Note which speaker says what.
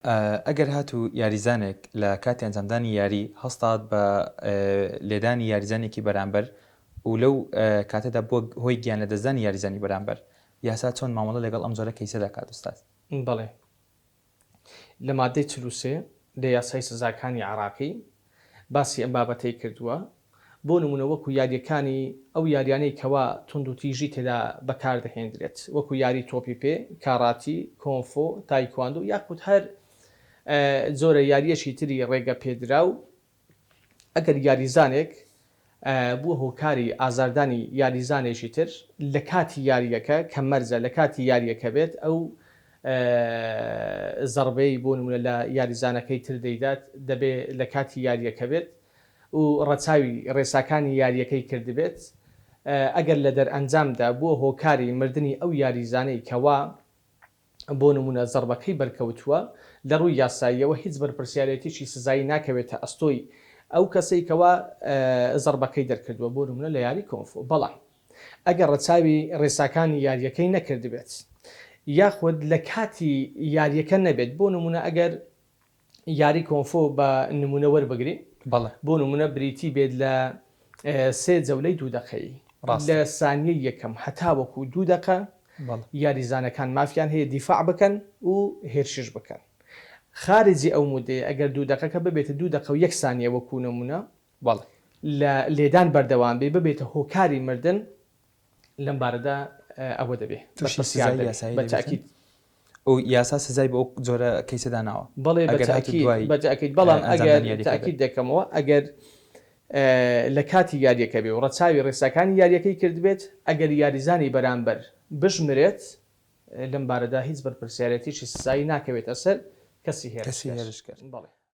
Speaker 1: ئەگەر هاتوو یاریزانێک لە کاتی ئەنجامدانی یاری هەستات بە لێدانی یاریزانێکی بەرامبەر و لەو کاتەدا بۆ هۆی گیان لە دەستدانی یاریزانی بەرامبەر یاسا چۆن مامەڵە لەگەڵ ئەم جۆرە کەیسەدا کات ئوستاد؟
Speaker 2: بەڵێ لە مادەی 43 لە یاسای سزاکانی عراقی باسی ئەم بابەتەی کردووە بۆ نمونە وەکو یاریەکانی ئەو یاریانەی کەوا تونند و تیژی تێدا بەکاردەهێنرێت وەکو یاری تۆپی پێ، کاراتی، کۆنفۆ، تایکواندو یاخود هەر زۆرە یاریەشی تری ڕێگە پێدرا و ئەگەر یاریزانێک بووە هۆکاری ئازاردانی یاریزانێکی تر لە کاتی یاریەکە کە مەرزە لە کاتی یاریەکە بێت ئەو زەربەی بۆ نمونە لە یاریزانەکەی تر دەیدات دەبێت لە کاتی یاریەکە بێت و ڕەچاوی ڕێساکانی یاریەکەی کردبێت ئەگەر لە دەرئەنجامدا بووە هۆکاری مردنی ئەو یاریزانەی کەوا بۆ نمونە زەربەکەی بەرکەوتووە لە ڕووی یاساییەوە هیچ بەرپرسیارەتێکی سزایی ناکەوێتە ئەستۆی ئەو کەسەی کەوا زەربەکەی دەرکردووە بۆ نمونە لە یاری کۆنفۆ. بەڵام ئەگەر ڕەچاوی ڕێساکانی یاریەکەی نەکردبێت یاخود لە کاتی یاریەکە نەبێت بۆ نمونە ئەگەر یاری کۆنفۆ بە نمونە وەربگری بۆ نمونە بریتی بێت لە 3 جەولەی 2 دقەی لە سانیەی یەکەم هەتاوەکو 2 دقە یاریزانەکان مافیان هەیە دیفاع بکەن و هێرشش بکەن. خارجی ئەو مودەیە ئەگەر 2 دقەکە ببێتە 2 دقە و 1 سانیە وەکو نمونە لە لێدان بەردەوام بێ ببێتە هۆکاری مردن لەم بارەدا ئەوە دەبێت بەتاکید
Speaker 1: و یاسا سزای بۆ جۆرە کەیسەدا ناوە.
Speaker 2: بەڵێ بەتاکید بەڵام ئەگەر تاکید دەکەمەوە ئەگەر لە کاتی یاریەکە بێ و ڕەچاوی ڕێساکانی یاریەکەی کردبێت ئەگەر یاریزانی بەرامبەر بژمرێت لەم بارەدا هیچ بەرپرسیارەتیشی سزایی ناکەوێتە سەر کەسی هێرش کرد.